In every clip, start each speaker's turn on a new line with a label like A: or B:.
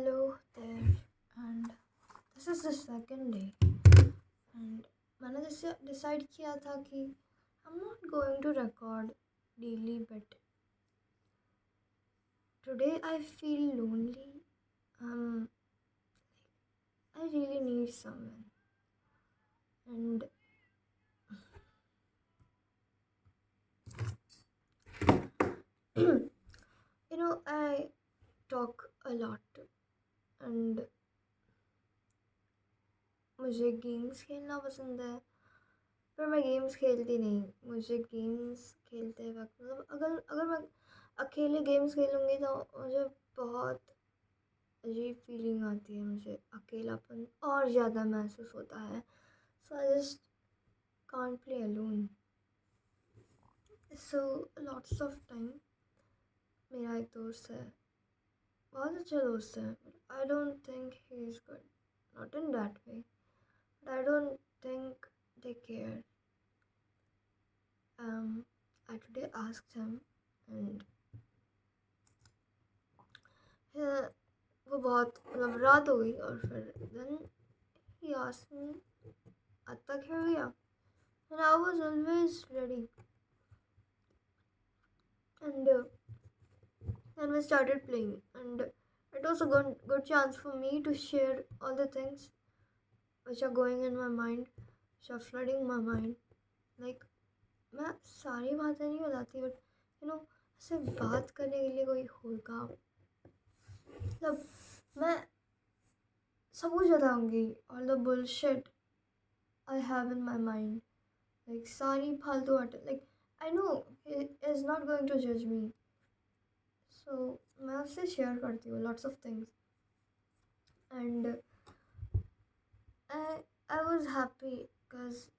A: Hello there, and this is the second day, and मैंने जैसे decide किया था कि I'm not going to record daily, but today I feel lonely. Um, I really need someone, and I talk a lot, and मुझे games खेलना पसंद है, पर मैं गेम्स खेलती नहीं। मुझे गेम्स खेलते वक्त मतलब अगर अगर मैं अकेले गेम्स खेलूँगी तो मुझे बहुत अजीब फीलिंग आती है, मुझे अकेलापन और ज़्यादा महसूस होता है। So I just can't play alone. So lots of time मेरा एक दोस्त है, बहुत अच्छा दोस्त है, but I don't think he is good, not in that way, but I don't think they care. I today asked him, and वो बहुत मतलब रात हो गई, और फिर then he asked me, आज तक खेल गया? And I was always ready, and then we started playing, and it was a good chance for me to share all the things which are going in my mind, which are flooding my mind. Like, मैं सारी बातें नहीं बताती, but ऐसे बात करने के लिए कोई होगा, मतलब मैं सब कुछ बताऊँगी, all the bullshit I have in my mind, like सारी फालतू बातें, like I know he is not going to judge me, so मैं उससे शेयर करती हूँ lots of things, and I was happy because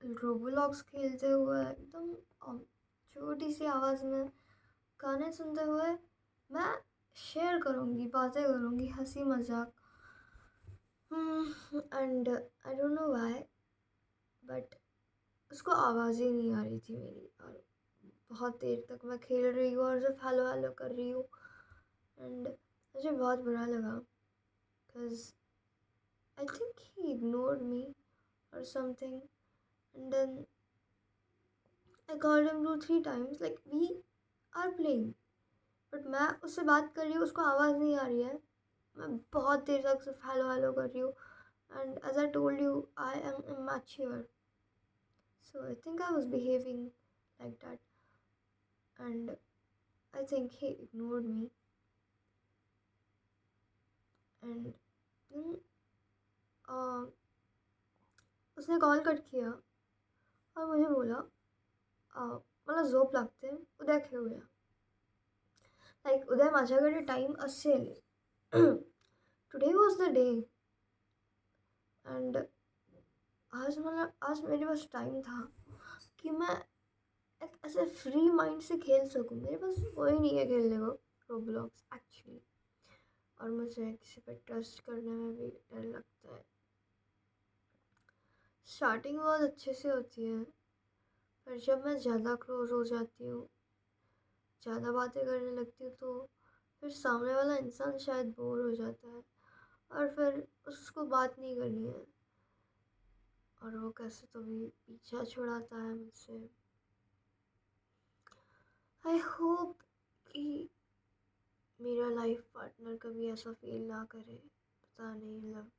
A: रोबोलॉक्स खेलते हुए एकदम छोटी सी आवाज़ में गाने सुनते हुए मैं शेयर करूँगी, बातें करूँगी, हंसी मजाक, and I don't know why, but उसको आवाज़ ही नहीं आ रही थी मेरी, और बहुत देर तक मैं खेल रही हूँ और सिर्फ हेलो हेलो कर रही हूँ, एंड मुझे बहुत बुरा लगा because I think he ignored me or something, and then I called him 2-3 times, like we are playing, but मैं उससे बात कर रही हूँ, उसको आवाज़ नहीं आ रही है, मैं बहुत देर तक सिर्फ हेलो हेलो कर रही हूँ, and as I told you, I am immature, so I think I was behaving like that, and I think he ignored me, and then उसने कॉल कट किया और मुझे बोला मला झोप लागते, उद्या खेळूया. लाईक उद्या माझ्याकडे टाईम असेल. Today was the day, and आज मेरे पास टाइम था कि मैं एक ऐसे फ्री माइंड से खेल सकूं. मेरे पास कोई नहीं है खेलने को रोब्लॉक्स एक्चुअली, और मुझे किसी पे ट्रस्ट करने में भी डर लगता है. स्टार्टिंग बहुत अच्छे से होती है, पर जब मैं ज़्यादा क्लोज हो जाती हूँ, ज़्यादा बातें करने लगती हूँ, तो फिर सामने वाला इंसान शायद बोर हो जाता है, और फिर उसको बात नहीं करनी है, और वो कैसे तो भी पीछा छुड़ाता है मुझसे. आई होप कि मेरा लाइफ पार्टनर कभी ऐसा फील ना करे. पता नहीं, मतलब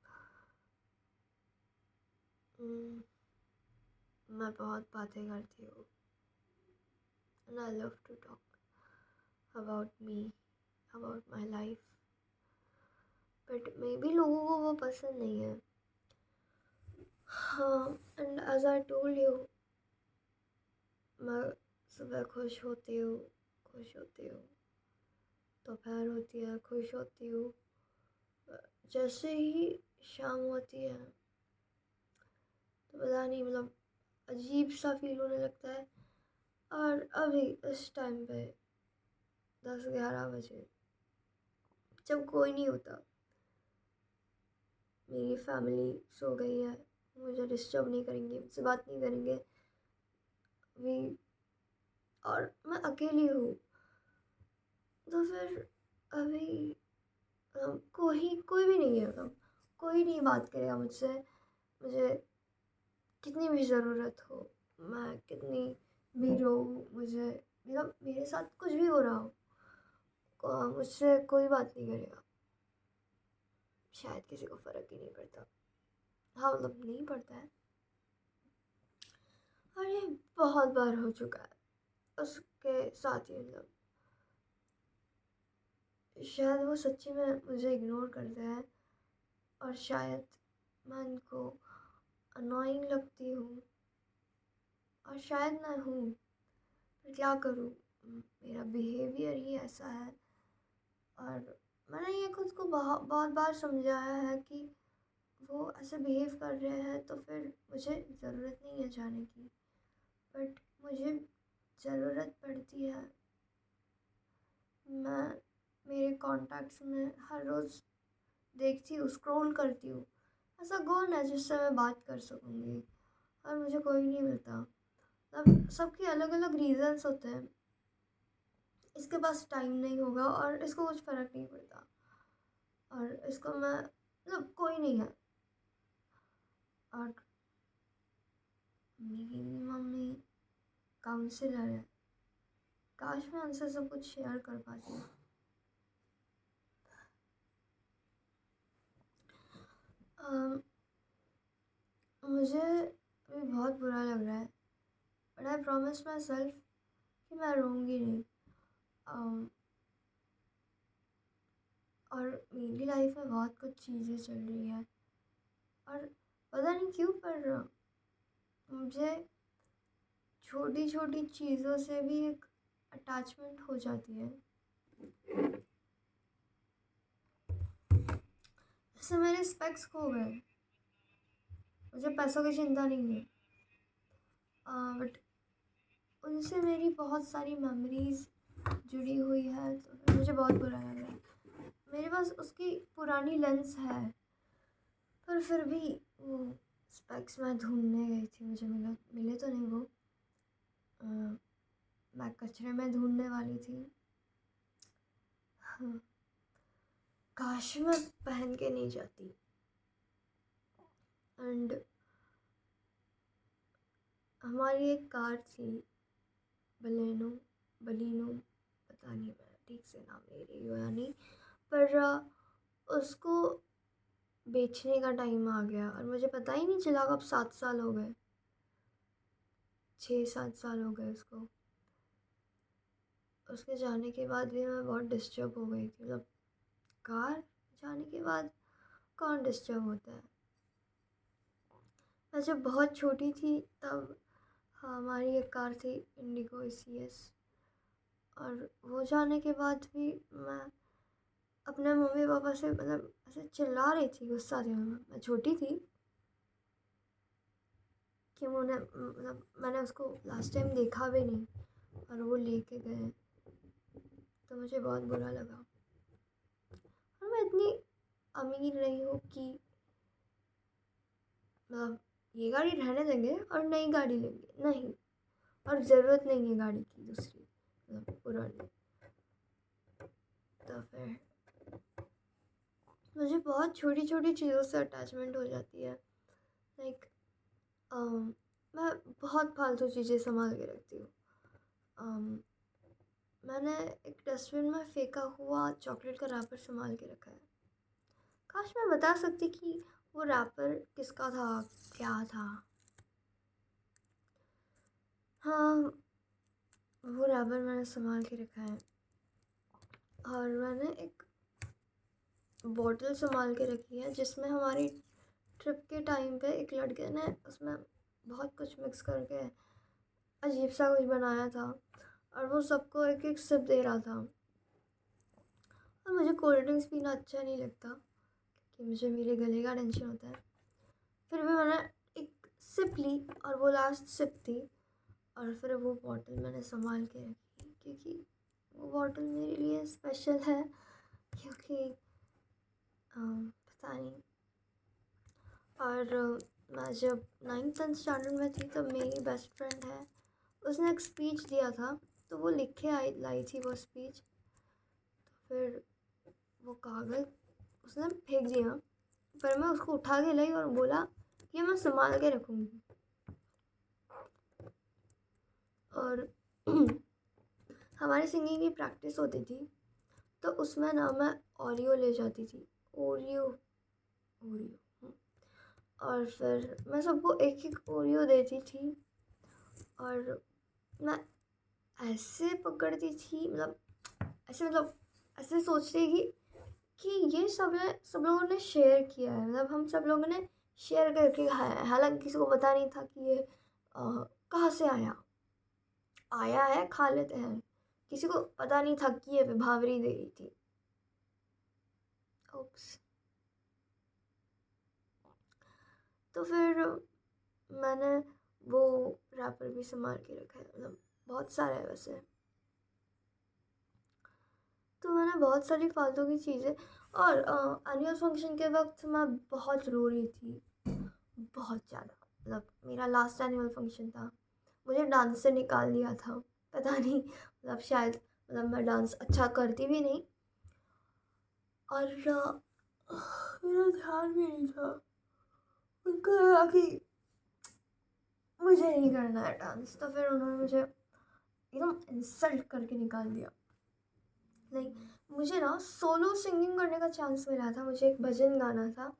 A: मैं बहुत बातें करती हूँ, and I love to talk about me, about my life, but maybe लोगों को वो पसंद नहीं है. हाँ, and as I told you, मैं सुबह खुश होती हूँ, दोपहर होती है खुश होती हूँ, जैसे ही शाम होती है तो पता नहीं, मतलब अजीब सा फील होने लगता है. और अभी इस टाइम पे 10-11 बजे, जब कोई नहीं होता, मेरी फैमिली सो गई है, मुझे डिस्टर्ब नहीं करेंगे, मुझसे बात नहीं करेंगे भी, और मैं अकेली हूँ, तो फिर अभी कोई भी नहीं है, मतलब कोई नहीं बात करेगा मुझसे। मुझे कितनी भी ज़रूरत हो, मैं कितनी भी रोऊँ, मुझे मतलब मेरे साथ कुछ भी हो रहा हो, मुझसे कोई बात नहीं करेगा। शायद किसी को फ़र्क ही नहीं पड़ता। हाँ, मतलब नहीं पड़ता है। और ये बहुत बार हो चुका है उसके साथ ही, मतलब शायद वो सच्ची में मुझे इग्नोर करता है और शायद मैं उनको अनोइंग लगती हूँ और शायद मैं हूँ, पर क्या करूँ, मेरा बिहेवियर ही ऐसा है। और मैंने ये खुद को बहुत बार समझाया है कि वो ऐसे बिहेव कर रहे हैं तो फिर मुझे ज़रूरत नहीं है जाने की, बट मुझे ज़रूरत पड़ती है। मैं मेरे कॉन्टैक्ट्स में हर रोज़ देखती हूँ, स्क्रॉल करती हूँ, ऐसा कौन है जिससे मैं बात कर सकूँगी, और मुझे कोई नहीं मिलता। मतलब सबके अलग अलग रीज़न्स होते हैं। इसके पास टाइम नहीं होगा और इसको कुछ फ़र्क नहीं पड़ता, और इसको मैं मतलब कोई नहीं है। और मेरी मम्मी काउंसलर है, काश मैं उनसे सब कुछ शेयर कर पाती। मुझे अभी बहुत बुरा लग रहा है, but I promise my self कि मैं रोऊंगी नहीं। अम, और मेरी लाइफ में बहुत कुछ चीज़ें चल रही है, और पता नहीं क्यों, पर मुझे छोटी छोटी चीज़ों से भी एक अटैचमेंट हो जाती है। जैसे मेरे स्पेक्स खो गए, मुझे पैसों की चिंता नहीं है, बट उनसे मेरी बहुत सारी मेमोरीज़ जुड़ी हुई है, तो फिर मुझे बहुत बुरा लग रहा है। मेरे पास उसकी पुरानी लेंस है, पर फिर भी वो स्पेक्स मैं ढूंढने गई थी, मुझे मिले तो नहीं वो। मैं कचरे में ढूंढने वाली थी। हाँ, काश मैं पहन के नहीं जाती। एंड हमारी एक कार थी, बलेनो बलिनो, पता नहीं मैं ठीक से नाम ले रही हूँ या नहीं, पर उसको बेचने का टाइम आ गया और मुझे पता ही नहीं चला, कब 7 साल हो गए, 6-7 साल हो गए उसको। उसके जाने के बाद भी मैं बहुत डिस्टर्ब हो गई थी, मतलब कार जाने के बाद कौन डिस्टर्ब होता है। मैं जब बहुत छोटी थी तब हमारी एक कार थी, इंडिगो ECS, और वो जाने के बाद भी मैं अपने मम्मी पापा से मतलब ऐसे चिल्ला रही थी, गुस्सा थी, मैं छोटी थी कि मतलब मैंने उसको लास्ट टाइम देखा भी नहीं और वो लेके गए, तो मुझे बहुत बुरा लगा। और मैं इतनी अमीर नहीं हूँ कि मतलब ये गाड़ी रहने देंगे और नई गाड़ी लेंगे, नहीं, और ज़रूरत नहीं है गाड़ी की दूसरी, मतलब पुरानी। तो फिर मुझे बहुत छोटी छोटी चीज़ों से अटैचमेंट हो जाती है। लाइक मैं बहुत फालतू चीज़ें संभाल के रखती हूँ। मैंने एक डस्टबिन में फेंका हुआ चॉकलेट का रैपर संभाल के रखा है। काश मैं बता सकती कि वो रैपर किसका था, क्या था। हाँ, वो रैपर मैंने संभाल के रखा है। और मैंने एक बॉटल संभाल के रखी है जिसमें हमारी ट्रिप के टाइम पे एक लड़के ने उसमें बहुत कुछ मिक्स करके अजीब सा कुछ बनाया था, और वो सबको एक एक सिप दे रहा था। और मुझे कोल्ड ड्रिंक्स पीना अच्छा नहीं लगता कि मुझे मेरे गले का टेंशन होता है। फिर भी मैंने एक सिप ली और वो लास्ट सिप थी, और फिर वो बॉटल मैंने संभाल के रखी क्योंकि वो बॉटल मेरे लिए स्पेशल है। क्योंकि पता नहीं। और मैं जब 9th-10th स्टैंडर्ड में थी तब मेरी बेस्ट फ्रेंड है, उसने एक स्पीच दिया था, तो वो लिख के लाई थी वो स्पीच। तो फिर वो कागज़ उसने फेंक दिया, पर मैं उसको उठा के लाई और बोला कि मैं संभाल के रखूँगी। और हमारी सिंगिंग की प्रैक्टिस होती थी, तो उसमें ना मैं ओरियो ले जाती थी, ओरियो ओरियो और फिर मैं सबको एक एक ओरियो देती थी और मैं ऐसे पकड़ती थी, ऐसे सोचती कि ये सब लोगों ने शेयर किया है, मतलब हम सब लोगों ने शेयर करके खाया है। हालांकि किसी को पता नहीं था कि ये कहाँ से आया है, खा लेते हैं। किसी को पता नहीं था कि ये विभावरी दे रही थी। ओप्स। तो फिर मैंने वो रैपर भी संभाल के रखा है, मतलब बहुत सारे है वैसे। तो मैंने बहुत सारी फालतू की चीज़ें, और एनुअल फंक्शन के वक्त मैं बहुत रो रही थी, बहुत ज़्यादा। मतलब मेरा लास्ट एनुअल फंक्शन था, मुझे डांस से निकाल दिया था, पता नहीं, मतलब शायद, मतलब मैं डांस अच्छा करती भी नहीं और मेरा ध्यान भी नहीं था। उनको लगा कि मुझे नहीं करना है डांस, तो फिर उन्होंने मुझे एकदम इंसल्ट करके निकाल दिया। नहीं, मुझे ना सोलो सिंगिंग करने का चांस मिला था, मुझे एक भजन गाना था।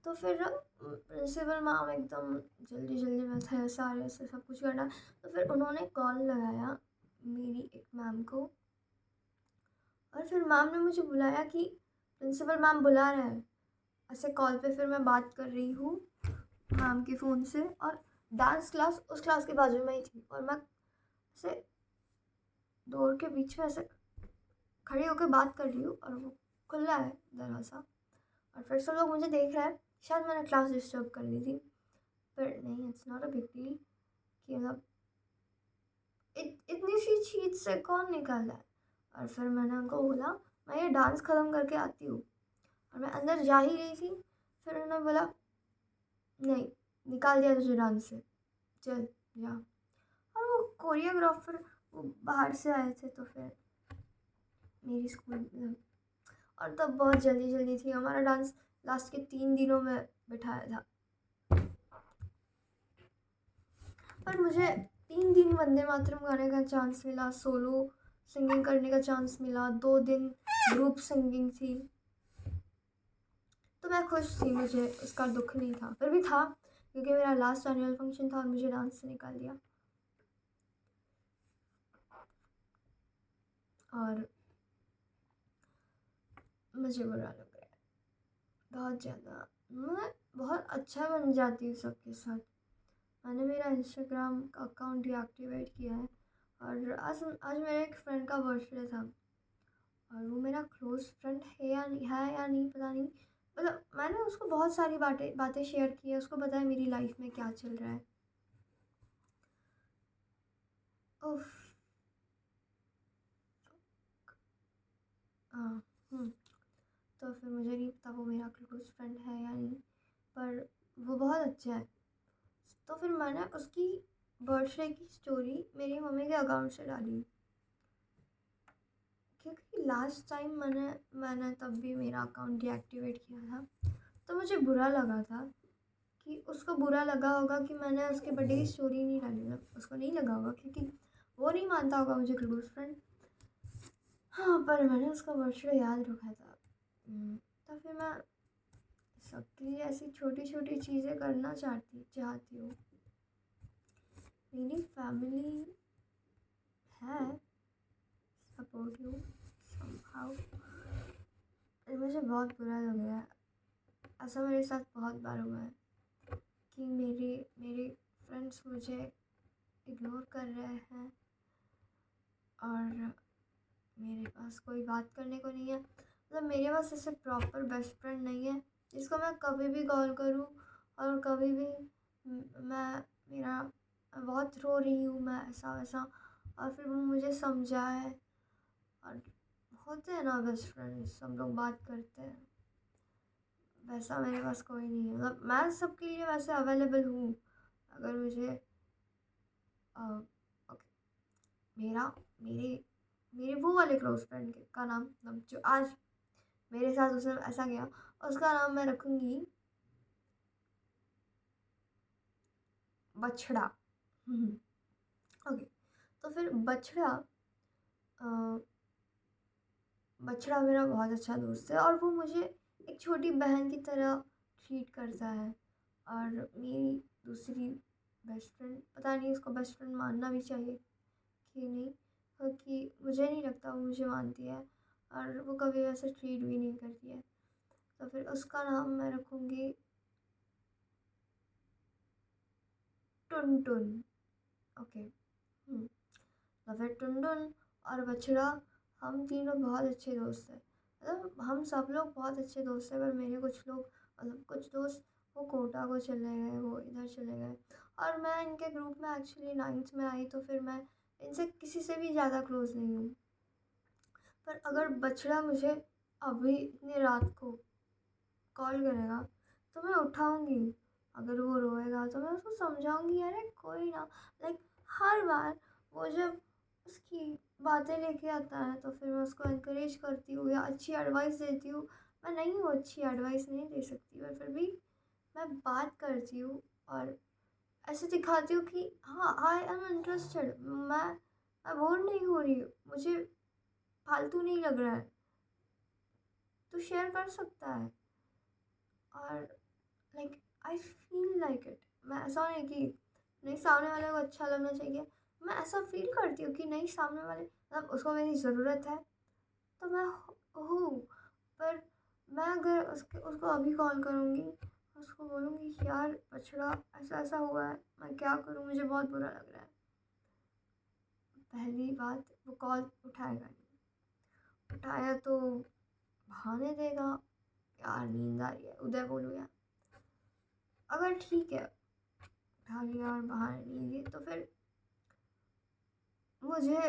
A: तो फिर प्रिंसिपल मैम एकदम जल्दी जल्दी में थे सारे से सब कुछ करना, तो फिर उन्होंने कॉल लगाया मेरी एक मैम को, और फिर मैम ने मुझे बुलाया कि प्रिंसिपल मैम बुला रहे हैं, ऐसे कॉल पे। फिर मैं बात कर रही हूँ मैम के फ़ोन से, और डांस क्लास उस क्लास के बाजू में ही थी, और मैं ऐसे डोर के बीच में ऐसे खड़ी होकर बात कर रही हूँ, और वो खुला है दरवाज़ा, और फिर सब लोग मुझे देख रहे हैं। शायद मैंने क्लास डिस्टर्ब कर दी थी, पर नहीं, it's not a big deal कि मतलब इतनी सी चीज़ से कौन निकाल है। और फिर मैंने उनको बोला मैं ये डांस ख़त्म करके आती हूँ, और मैं अंदर जा ही रही थी। फिर उन्होंने बोला नहीं, निकाल दिया तुझे डांस से, चल जा। और वो कोरियोग्राफर वो बाहर से आए थे, तो फिर मेरी स्कूल में, और तब बहुत जल्दी जल्दी थी, हमारा डांस लास्ट के 3 दिनों में बिठाया था। पर मुझे 3 दिन वंदे मातरम गाने का चांस मिला, सोलो सिंगिंग करने का चांस मिला, 2 दिन ग्रुप सिंगिंग थी, तो मैं खुश थी, मुझे उसका दुख नहीं था। फिर भी था, क्योंकि मेरा लास्ट एनुअल फंक्शन था और मुझे डांस से निकाल दिया। और मुझे बुरा लग रहा है बहुत ज़्यादा। मैं बहुत अच्छा बन जाती हूँ सबके साथ। मैंने मेरा इंस्टाग्राम का अकाउंट डीएक्टिवेट किया है, और आज मेरे एक फ्रेंड का बर्थडे था, और वो मेरा क्लोज़ फ्रेंड है या नहीं पता नहीं। मतलब मैंने उसको बहुत सारी बातें शेयर की है, उसको पता है मेरी लाइफ में क्या चल रहा है। उफ। हाँ। तो फिर मुझे नहीं पता वो मेरा क्लोज़ फ्रेंड है या नहीं, पर वो बहुत अच्छा है। तो फिर मैंने उसकी बर्थडे की स्टोरी मेरी मम्मी के अकाउंट से डाली, क्योंकि लास्ट टाइम मैंने तब भी मेरा अकाउंट डीएक्टिवेट किया था, तो मुझे बुरा लगा था कि उसको बुरा लगा होगा कि मैंने उसके बर्थडे की स्टोरी नहीं डाली। मतलब उसको नहीं लगा होगा, क्योंकि वो नहीं मानता होगा मुझे क्लोज फ्रेंड। हाँ, पर मैंने उसका बर्थडे याद रखा था। तो फिर मैं सबके लिए ऐसी छोटी छोटी चीज़ें करना चाहती हूँ। मेरी फैमिली है सपोर्टिव समहाउ, मुझे बहुत बुरा लग रहा है। ऐसा मेरे साथ बहुत बार हुआ है कि मेरे फ्रेंड्स मुझे इग्नोर कर रहे हैं, और मेरे पास कोई बात करने को नहीं है। मतलब मेरे पास ऐसे प्रॉपर बेस्ट फ्रेंड नहीं है जिसको मैं कभी भी कॉल करूँ, और कभी भी मैं मेरा बहुत रो रही हूँ मैं, ऐसा वैसा, और फिर वो मुझे समझाए। और होते हैं ना बेस्ट फ्रेंड्स, सब लोग बात करते हैं, वैसा मेरे पास कोई नहीं है। मतलब मैं सबके लिए वैसे अवेलेबल हूँ, अगर मुझे ओके, मेरे मेरे वो वाले क्लोज फ्रेंड का नाम, मतलब जो आज मेरे साथ उसने ऐसा किया। उसका नाम मैं रखूँगी बछड़ा। ओके। तो फिर अ, बछड़ा मेरा बहुत अच्छा दोस्त है और वो मुझे एक छोटी बहन की तरह ट्रीट करता है। और मेरी दूसरी बेस्ट फ्रेंड, पता नहीं उसको बेस्ट फ्रेंड मानना भी चाहिए कि नहीं, क्योंकि मुझे नहीं लगता वो मुझे मानती है और वो कभी वैसे ट्रीट भी नहीं करती है। तो फिर उसका नाम मैं रखूँगी टुनटुन। ओके। तो फिर टुनटुन और बछड़ा, हम तीनों बहुत अच्छे दोस्त हैं। मतलब हम सब लोग बहुत अच्छे दोस्त हैं, पर मेरे कुछ लोग, मतलब कुछ दोस्त वो कोटा को चले गए, वो इधर चले गए। और मैं इनके ग्रुप में एक्चुअली 9th में आई, तो फिर मैं इनसे किसी से भी ज़्यादा क्लोज़ नहीं हूँ। पर अगर बछड़ा मुझे अभी इतनी रात को कॉल करेगा तो मैं उठाऊँगी। अगर वो रोएगा तो मैं उसको समझाऊँगी, अरे कोई ना। लाइक हर बार वो जब उसकी बातें लेके आता है तो फिर मैं उसको एनकरेज करती हूँ या अच्छी एडवाइस देती हूँ। मैं नहीं हूँ, अच्छी एडवाइस नहीं दे सकती, पर फिर भी मैं बात करती हूँ और ऐसे दिखाती हूँ कि हाँ, आई एम इंटरेस्टेड। मैं बोर नहीं हो रही हूँ, मुझे फालतू नहीं लग रहा है, तो शेयर कर सकता है। और like I feel like it. मैं ऐसा नहीं कि नहीं, सामने वाले को अच्छा लगना चाहिए। मैं ऐसा फील करती हूँ कि नहीं, सामने वाले मतलब उसको मेरी ज़रूरत है तो मैं हूँ। पर मैं अगर उसको अभी कॉल करूँगी, उसको बोलूँगी कि यार बछड़ा ऐसा ऐसा हुआ है, मैं क्या करूँ, मुझे बहुत बुरा लग रहा है। पहली बात, वो कॉल उठाएगा नहीं। उठाया तो बहाने देगा, यार नींद आ रही है, उदय बोलूँ यार। अगर ठीक है उठा लिया और बाहर नहीं गई तो फिर मुझे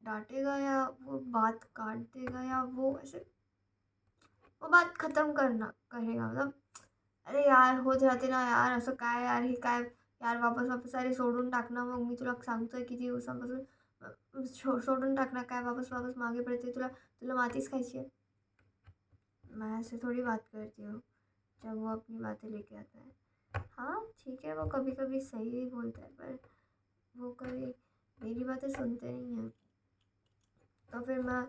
A: डांटेगा या वो बात काट देगा या वो ऐसे वो बात ख़त्म करना करेगा। मतलब अरे यार होत राहते ना यार, असं काय यार, हे काय यार, वापस वापस अरे सोडून टाक ना, मग मी तुला सांगतोय किती दिवसांपासून सोडून टाक ना, काय वापस वापस मागे पडते, तुला तुला मातीच खायची है। मैं ऐसे थोड़ी बात करती हूँ जब वो अपनी बातें लेके आता है। हाँ ठीक है, वो कभी कभी सही भी बोलता है, पर वो कभी मेरी बातें सुनते नहीं हैं। तो फिर मैं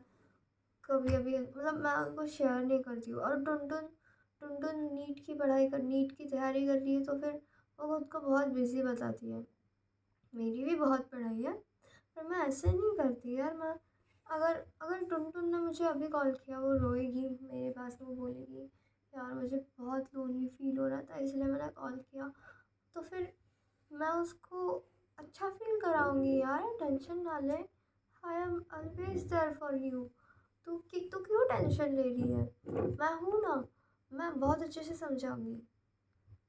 A: कभी अभी मतलब मैं उनको शेयर नहीं करती हूँ। और टुनटुन टुनटुन नीट की तैयारी कर रही है तो फिर वो खुद को बहुत बिज़ी बताती है। मेरी भी बहुत पढ़ाई है, पर मैं ऐसे नहीं करती यार। मैं अगर अगर टुनटुन ने मुझे अभी कॉल किया, वो रोएगी मेरे पास, वो बोलेगी यार मुझे बहुत लोनली फील हो रहा था इसलिए मैंने कॉल किया, तो फिर मैं उसको अच्छा फ़ील कराऊँगी, यार टेंशन ना ले, I am always there for you. तू क्यों टेंशन ले रही है? मैं हूँ ना, मैं बहुत अच्छे से समझाऊँगी।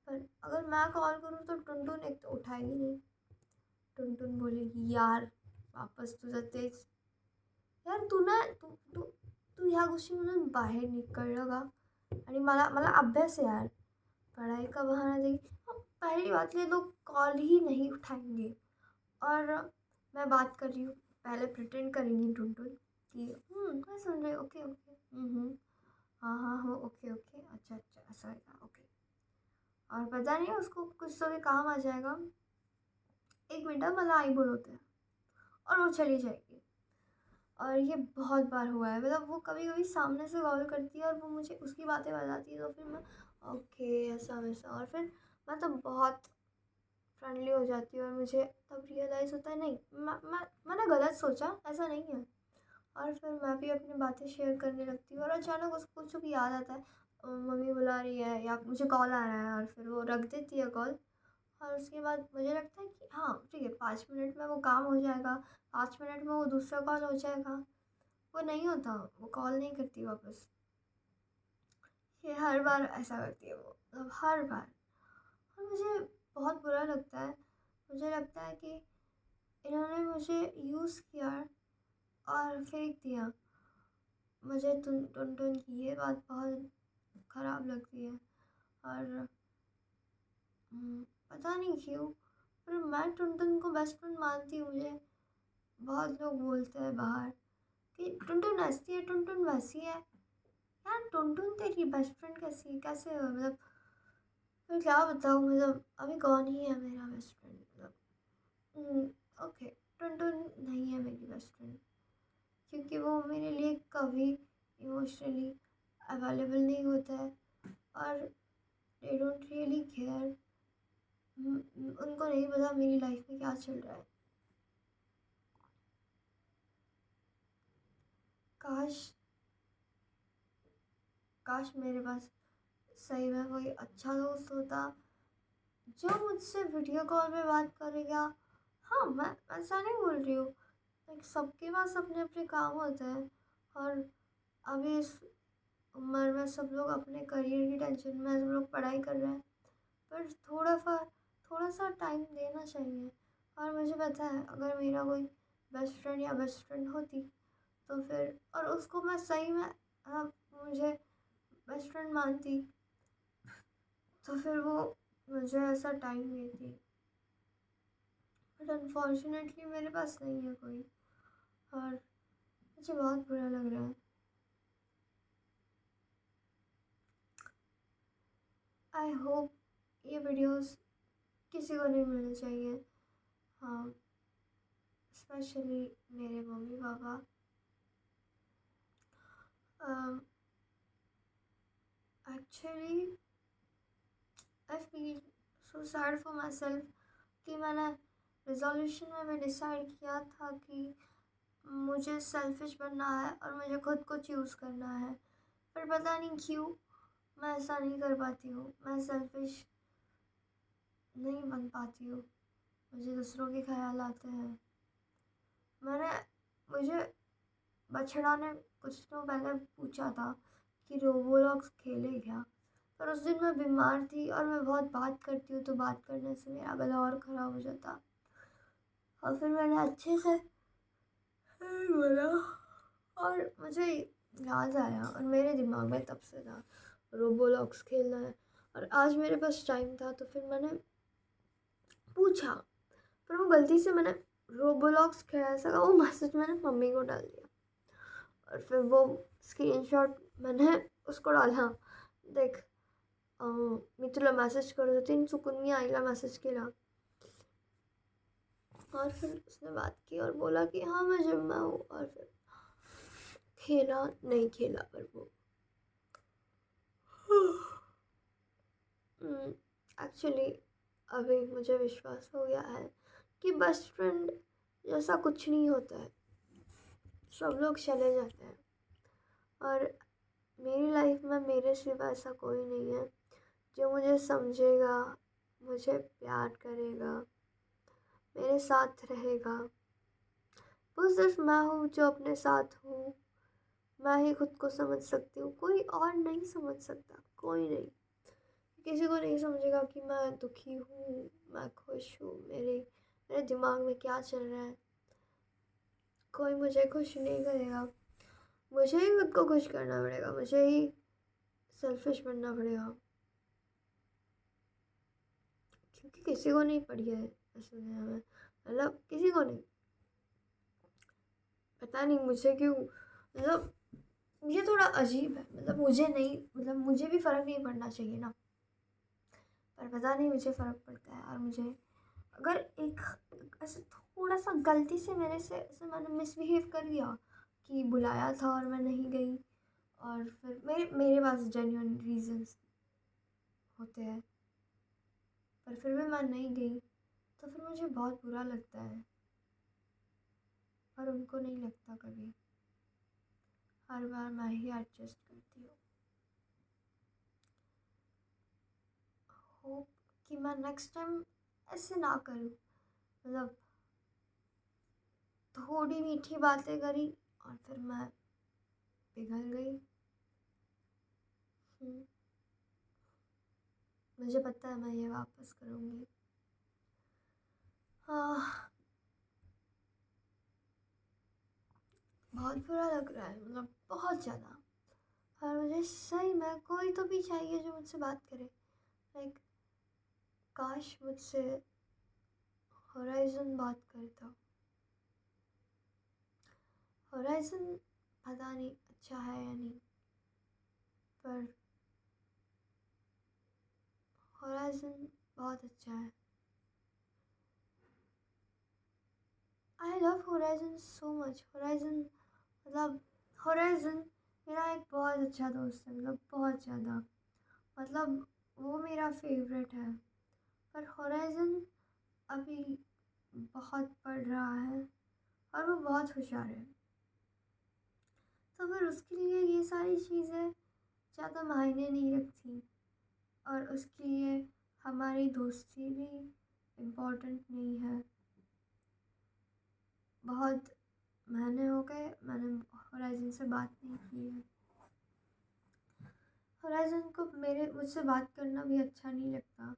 A: पर अगर मैं कॉल करूँ तो टुनटुन एक तो उठाएगी नहीं। टुनटुन बोलेगी यार वापस तुझं तेच, यार तू ना तू तू तू ह्या गोष्टीमधून बाहेर निकळलं का? आणि मला मला अभ्यास है यार, पढ़ाई का बहाना देगी। पहली बात, ये लोग कॉल ही नहीं उठाएंगे। और मैं बात कर रही हूँ, पहले प्रिटेंड करेंगी टुनटुन कि मैं सुन रही हूँ, ओके ओके, हाँ हाँ हो, ओके ओके, अच्छा अच्छा ऐसा है क्या, ओके। और पता नहीं उसको कुछ तो भी काम आ जाएगा, एक मिनट मला आई बोलवते हैं, और वो चली जाएगी। और ये बहुत बार हुआ है, मतलब वो कभी कभी सामने से कॉल करती है और वो मुझे उसकी बातें बताती है, तो फिर मैं ओके ऐसा वैसा, और फिर मैं तो बहुत फ्रेंडली हो जाती हूँ और मुझे तब रियलाइज़ होता है नहीं, मैंने गलत सोचा, ऐसा नहीं है। और फिर मैं भी अपनी बातें शेयर करने लगती हूँ और अचानक उसको कुछ भी याद आता है, मम्मी बुला रही है या मुझे कॉल आ रहा है, और फिर वो रख देती है कॉल। और उसके बाद मुझे लगता है कि हाँ ठीक है, 5 मिनट में वो काम हो जाएगा, 5 मिनट में वो दूसरा कॉल हो जाएगा। वो नहीं होता, वो कॉल नहीं करती वापस। ये हर बार ऐसा करती है वो, मतलब हर बार। और मुझे बहुत बुरा लगता है। मुझे लगता है कि इन्होंने मुझे यूज़ किया और फेंक दिया। मुझे टुनटुन की ये बात बहुत ख़राब लगती है। और पता नहीं क्यों, पर मैं टुनटुन को बेस्ट फ्रेंड मानती हूँ। मुझे बहुत लोग बोलते हैं बाहर कि टुनटुन हँसती है, टुनटुन वैसी है। यार टुनटुन तेरी बेस्ट फ्रेंड कैसी है, कैसे हो मतलब, मैं क्या बताऊँ, मतलब अभी कौन ही है मेरा बेस्ट फ्रेंड, मतलब ओके, टुनटुन नहीं है मेरी बेस्ट फ्रेंड, क्योंकि वो मेरे लिए कभी इमोशनली अवेलेबल नहीं होता है, और दे डोंट रियली केयर, उनको नहीं पता मेरी लाइफ में क्या चल रहा है। काश काश मेरे पास सही में कोई अच्छा दोस्त होता जो मुझसे वीडियो कॉल पे बात करेगा। हाँ, मैं ऐसा नहीं बोल रही हूँ, लाइक सबके पास अपने अपने काम होते हैं, और अभी इस उम्र में सब लोग अपने करियर की टेंशन में सब लोग पढ़ाई कर रहे हैं, पर थोड़ा सा टाइम देना चाहिए। और मुझे पता है अगर मेरा कोई बेस्ट फ्रेंड या बेस्ट फ्रेंड होती तो फिर, और उसको मैं सही में मुझे बेस्ट फ्रेंड मानती, तो फिर वो मुझे ऐसा टाइम देती, बट अनफॉर्चुनेटली मेरे पास नहीं है कोई, और मुझे बहुत बुरा लग रहा है। आई होप ये वीडियोस किसी को नहीं मिलने चाहिए, हाँ, स्पेशली मेरे mummy papa. Actually I feel so sad for my self कि मैंने रिजोल्यूशन में भी डिसाइड किया था कि मुझे सेल्फिश बनना है और मुझे खुद को चूज़ करना है, पर पता नहीं क्यों मैं ऐसा नहीं कर पाती हूँ, मैं सेल्फिश नहीं बन पाती हूँ, मुझे दूसरों के ख्याल आते हैं। मैंने मुझे बछड़ा ने कुछ दिनों पहले पूछा था कि रोबोलॉक्स खेले क्या, पर उस दिन मैं बीमार थी और मैं बहुत बात करती हूँ, तो बात करने से मेरा गला और ख़राब हो जाता, और फिर मैंने अच्छे से बोला, और मुझे याद आया और मेरे दिमाग में तब से था रोबोलॉक्स खेलना है, और आज मेरे पास टाइम था तो फिर मैंने पूछा, पर वो गलती से मैंने रोबोलॉक्स खेला ऐसा वो मैसेज मैंने मम्मी को डाल दिया, और फिर वो स्क्रीनशॉट मैंने उसको डाला, देख मी तुला मेसेज करत होते आणि चुकून मी आईला मेसेज केला, और फिर उसने बात की और बोला कि हाँ मैं जिम में हूँ, और फिर खेला नहीं खेला, पर वो एक्चुअली अभी मुझे विश्वास हो गया है कि बेस्ट फ्रेंड जैसा कुछ नहीं होता है, सब लोग चले जाते हैं, और मेरी लाइफ में मेरे सिवा ऐसा कोई नहीं है जो मुझे समझेगा, मुझे प्यार करेगा, मेरे साथ रहेगा। वो सिर्फ मैं हूँ जो अपने साथ हूँ, मैं ही खुद को समझ सकती हूँ, कोई और नहीं समझ सकता, कोई नहीं, किसी को नहीं समझेगा कि मैं दुखी हूँ, मैं खुश हूँ, मेरे दिमाग में क्या चल रहा है, कोई मुझे खुश नहीं करेगा, मुझे ही खुद को खुश करना पड़ेगा, मुझे ही सेल्फिश बनना पड़ेगा, क्योंकि किसी को नहीं पड़ी है इस दुनिया में, मतलब किसी को नहीं, पता नहीं मुझे क्यों, मतलब ये थोड़ा अजीब है, मतलब मुझे नहीं, मतलब मुझे भी फ़र्क नहीं पड़ना चाहिए ना, पर पता नहीं मुझे फ़र्क पड़ता है, और मुझे अगर एक ऐसे थोड़ा सा गलती से मेरे से ऐसे मैंने मिसबिहेव कर दिया कि बुलाया था और मैं नहीं गई, और फिर मेरे मेरे पास जेन्युइन रीजंस होते हैं, पर फिर भी मैं नहीं गई, तो फिर मुझे बहुत बुरा लगता है, और उनको नहीं लगता कभी, हर बार मैं ही एडजस्ट करती हूँ। होप कि मैं नेक्स्ट टाइम ऐसे ना करूँ, मतलब थोड़ी मीठी बातें करी और फिर मैं पिघल गई। मुझे पता है मैं ये वापस करूँगी। हाँ, बहुत बुरा लग रहा है, मतलब बहुत ज़्यादा, और मुझे सही में कोई तो भी चाहिए जो मुझसे बात करे, लाइक काश मुझसे होराइज़न बात करता। होराइज़न पता नहीं अच्छा है या नहीं, होराइज़न बहुत अच्छा है। I love horizon so much. Horizon मतलब होराइज़न मेरा एक बहुत अच्छा दोस्त है, मतलब बहुत ज़्यादा, मतलब वो मेरा फेवरेट है। पर होराइज़न अभी बहुत पढ़ रहा है और वो बहुत होशियार है, तो फिर उसके लिए ये सारी चीज़ें ज़्यादा मायने नहीं रखती, और उसके लिए हमारी दोस्ती भी इम्पोर्टेंट नहीं है। बहुत महीने हो गए मैंने होराइज़न से बात नहीं की है। होराइज़न को मुझसे बात करना भी अच्छा नहीं लगता,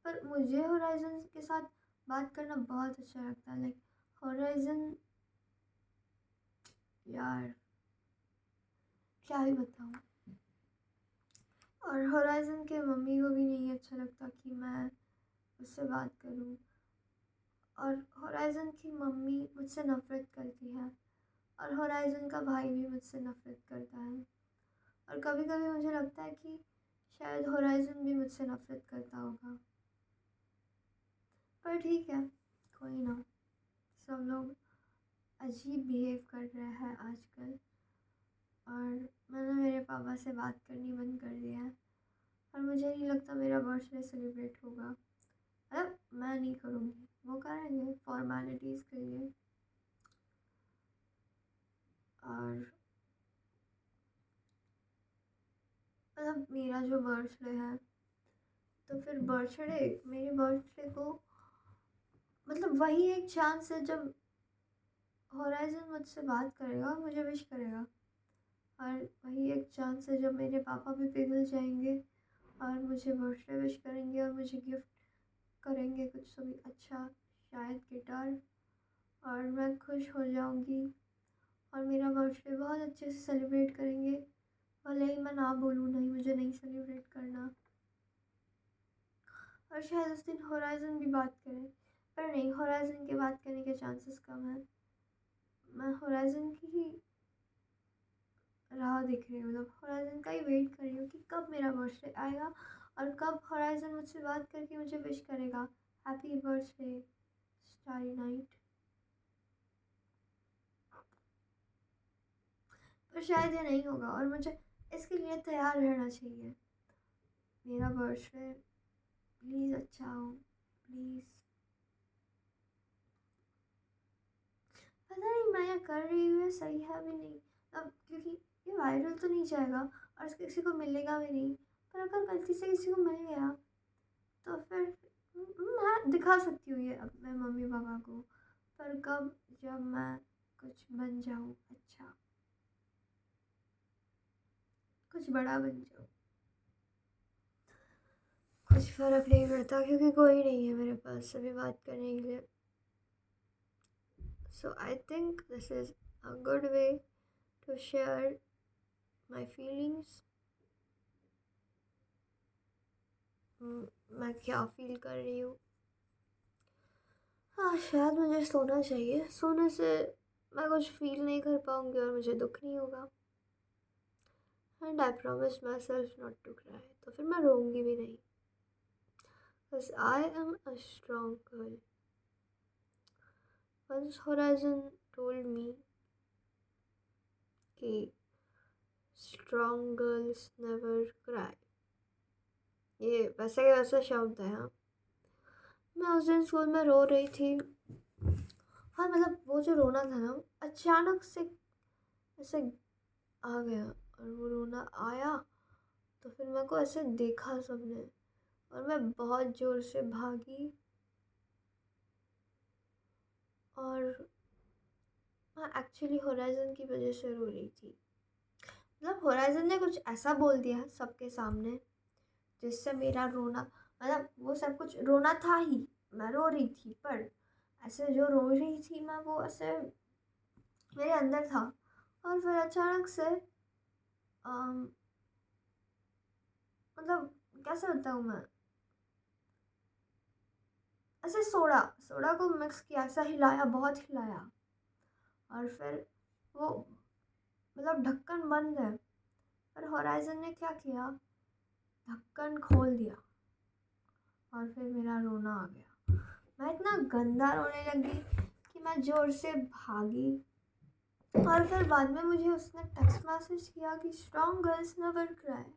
A: पर मुझे होराइज़न के साथ बात करना बहुत अच्छा लगता है। लाइक होराइज़न, यार क्या ही बताऊँ। और होराइज़न के मम्मी को भी नहीं अच्छा लगता कि मैं उससे बात करूँ, और होराइज़न की मम्मी मुझसे नफ़रत करती है, और होराइज़न का भाई भी मुझसे नफ़रत करता है। और कभी कभी मुझे लगता है कि शायद होराइज़न भी मुझसे नफ़रत करता होगा, पर ठीक है, कोई ना। सब लोग अजीब बिहेव कर रहे हैं आजकल, और मैंने मेरे पापा से बात करनी बंद कर दिया है, और मुझे नहीं लगता मेरा बर्थडे सेलिब्रेट होगा। मतलब मैं नहीं करूँगी, वो करेंगे फॉर्मेलिटीज़ के लिए। और मतलब मेरा जो बर्थडे है, तो फिर मेरे बर्थडे को मतलब वही एक चांस है जब होराइज़न मुझसे बात करेगा और मुझे विश करेगा, और वही एक चांस है जब मेरे पापा भी पिघल जाएंगे और मुझे बर्थडे विश करेंगे और मुझे गिफ्ट करेंगे कुछ तो भी अच्छा, शायद गिटार, और मैं खुश हो जाऊंगी और मेरा बर्थडे बहुत अच्छे से सेलिब्रेट करेंगे। भले ही मैं ना बोलूँ नहीं, मुझे नहीं सेलिब्रेट करना, और शायद उस दिन होराइज़न भी बात करे, पर नहीं, होराइज़न के बात करने के चांसेस कम है। मैं होराइज़न की ही राह देख रही हूँ, मतलब होराइज़न का ही वेट कर रही हूँ कि कब मेरा बर्थडे आएगा और कब होराइज़न मुझसे बात करके मुझे विश करेगा, हैप्पी बर्थडे स्टारी नाइट। पर शायद ये नहीं होगा, और मुझे इसके लिए तैयार रहना चाहिए। मेरा बर्थडे प्लीज़ अच्छा हो, प्लीज़। पता नहीं मैं ये कर रही हूँ सही है भी नहीं, अब क्योंकि ये वायरल तो नहीं जाएगा और किसी को मिलेगा भी नहीं, पर अगर गलती से किसी को मिल गया तो फिर मैं दिखा सकती हूँ ये अपने मम्मी पापा को, पर कब, जब मैं कुछ बन जाऊँ, अच्छा कुछ बड़ा बन जाऊँ। कुछ फ़र्क नहीं पड़ता क्योंकि कोई नहीं है मेरे पास सभी बात करने के लिए। So I think this is a good way to share my feelings. मैं क्या फील कर रही हूँ। हाँ, शायद मुझे सोना चाहिए, सोने से मैं कुछ फील नहीं कर पाऊँगी और मुझे दुख नहीं होगा। And I promise myself not to cry, तो फिर मैं रोऊंगी भी नहीं, because I am a strong girl. Once Horizon told me कि स्ट्रॉन्ग गर्ल्स नेवर क्राई, ये वैसे के वैसे शब्द है। हाँ, मैं उस दिन स्कूल में रो रही थी, हाँ मतलब वो जो रोना था ना, अचानक से ऐसे आ गया, और वो रोना आया तो फिर मेरे को ऐसे देखा सबने, और मैं बहुत ज़ोर से भागी, और मैं एक्चुअली होराइज़न की वजह से रो रही थी। मतलब होराइज़न ने कुछ ऐसा बोल दिया सबके सामने जिससे मेरा रोना, मतलब वो सब कुछ रोना था ही, मैं रो रही थी, पर ऐसे जो रो रही थी मैं, वो ऐसे मेरे अंदर था, और फिर अचानक से मतलब कैसे बताऊँ मैं, ऐसे सोडा सोडा को मिक्स किया, ऐसा हिलाया, बहुत हिलाया, और फिर वो मतलब ढक्कन बंद है, पर होराइज़न ने क्या किया, ढक्कन खोल दिया, और फिर मेरा रोना आ गया। मैं इतना गंदा रोने लगी कि मैं ज़ोर से भागी। और फिर बाद में मुझे उसने टेक्स्ट मैसेज किया कि स्ट्रॉन्ग गर्ल्स नेवर क्राई।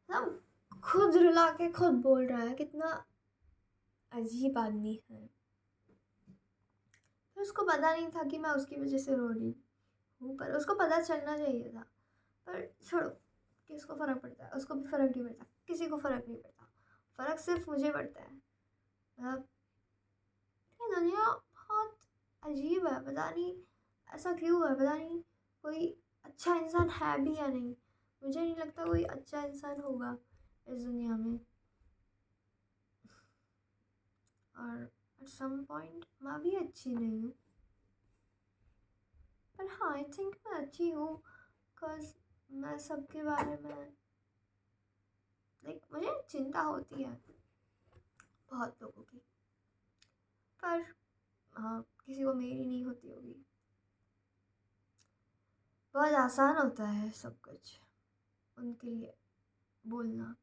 A: मतलब खुद रुला के खुद बोल रहा है, कितना अजीब आदमी है। फिर उसको पता नहीं था कि मैं उसकी वजह से रो रही हूँ, पर उसको पता चलना चाहिए था। पर छोड़ो, किसको फ़र्क पड़ता है, उसको भी फ़र्क नहीं पड़ता, किसी को फ़र्क नहीं पड़ता। फ़र्क सिर्फ मुझे पड़ता है। मतलब ये दुनिया बहुत अजीब है, पता नहीं ऐसा क्यों है, पता नहीं कोई अच्छा इंसान है भी या नहीं। मुझे नहीं लगता कोई अच्छा इंसान होगा इस दुनिया में। और एट सम पॉइंट मैं भी अच्छी नहीं हूँ, पर हाँ आई थिंक मैं अच्छी हूँ। बिकॉज मैं सबके बारे में मुझे चिंता होती है बहुत लोगों की, पर हाँ किसी को मेरी नहीं होती होगी। बहुत आसान होता है सब कुछ उनके लिए बोलना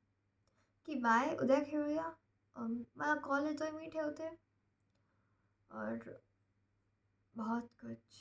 A: कि बाय उदय खेड़िया, मला कॉल येतोय, मी ठेवते, और बहुत कुछ।